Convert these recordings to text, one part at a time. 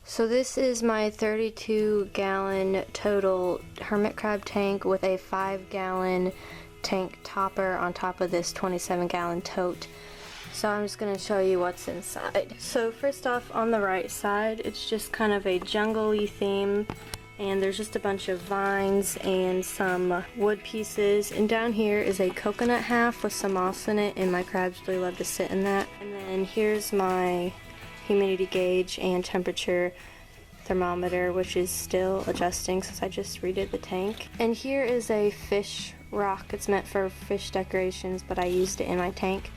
So this is my 32-gallon total hermit crab tank with a 5-gallon tank topper on top of this 27-gallon tote. So I'm just going to show you what's inside. So first off, on the right side, it's just kind of a jungle-y theme, and there's just a bunch of vines and some wood pieces, and down here is a coconut half with some moss in it, and my crabs really love to sit in that. And then here's my humidity gauge and temperature thermometer, which is still adjusting since I just redid the tank. And here is a fish rock. It's meant for fish decorations, but I used it in my tank.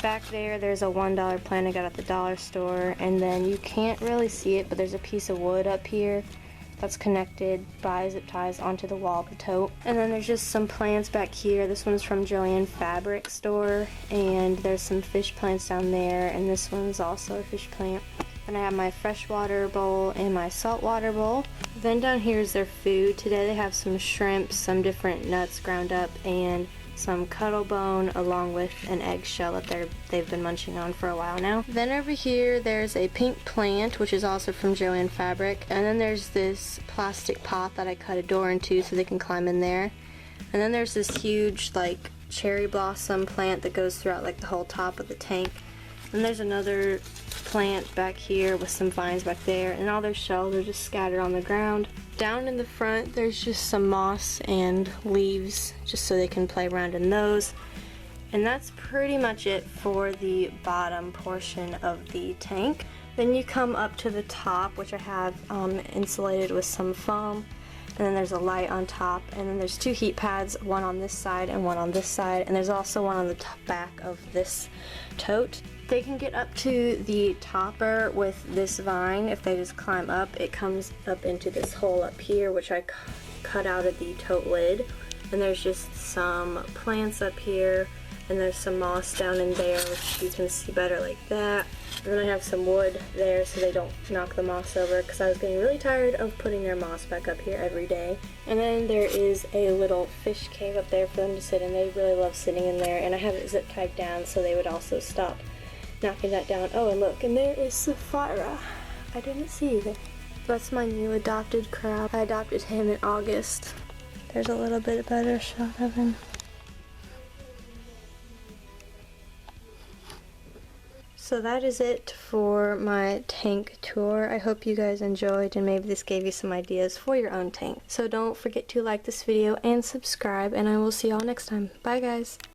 Back there's a $1 plant I got at the dollar store, and then you can't really see it, but there's a piece of wood up here that's connected by zip ties onto the wall of the tote. And then there's just some plants back here. This one's from Joann Fabric store, and there's some fish plants down there, and this one's also a fish plant. And I have my freshwater bowl and my saltwater bowl. Then down here is their food. Today they have some shrimp, some different nuts ground up, and some cuttlebone along with an eggshell that they've been munching on for a while now. Then over here there's a pink plant, which is also from Joann Fabric, and then there's this plastic pot that I cut a door into so they can climb in there. And then there's this huge like cherry blossom plant that goes throughout like the whole top of the tank. And there's another plant back here with some vines back there, and all their shells are just scattered on the ground. Down in the front there's just some moss and leaves just so they can play around in those. And that's pretty much it for the bottom portion of the tank. Then you come up to the top, which I have insulated with some foam, and then there's a light on top, and then there's two heat pads, one on this side and one on this side, and there's also one on the back of this tote. They can get up to the topper with this vine if they just climb up. It comes up into this hole up here, which I cut out of the tote lid, and there's just some plants up here, and there's some moss down in there, which you can see better like that. And then I have some wood there so they don't knock the moss over, because I was getting really tired of putting their moss back up here every day. And then there is a little fish cave up there for them to sit in. They really love sitting in there, and I have it zip tied down so they would also stop knocking that down. Oh, and look, and there is Sapphira. I didn't see you there. That's my new adopted crab. I adopted him in August. There's a little bit better shot of him. So that is it for my tank tour. I hope you guys enjoyed, and maybe this gave you some ideas for your own tank. So don't forget to like this video and subscribe, and I will see y'all next time. Bye guys!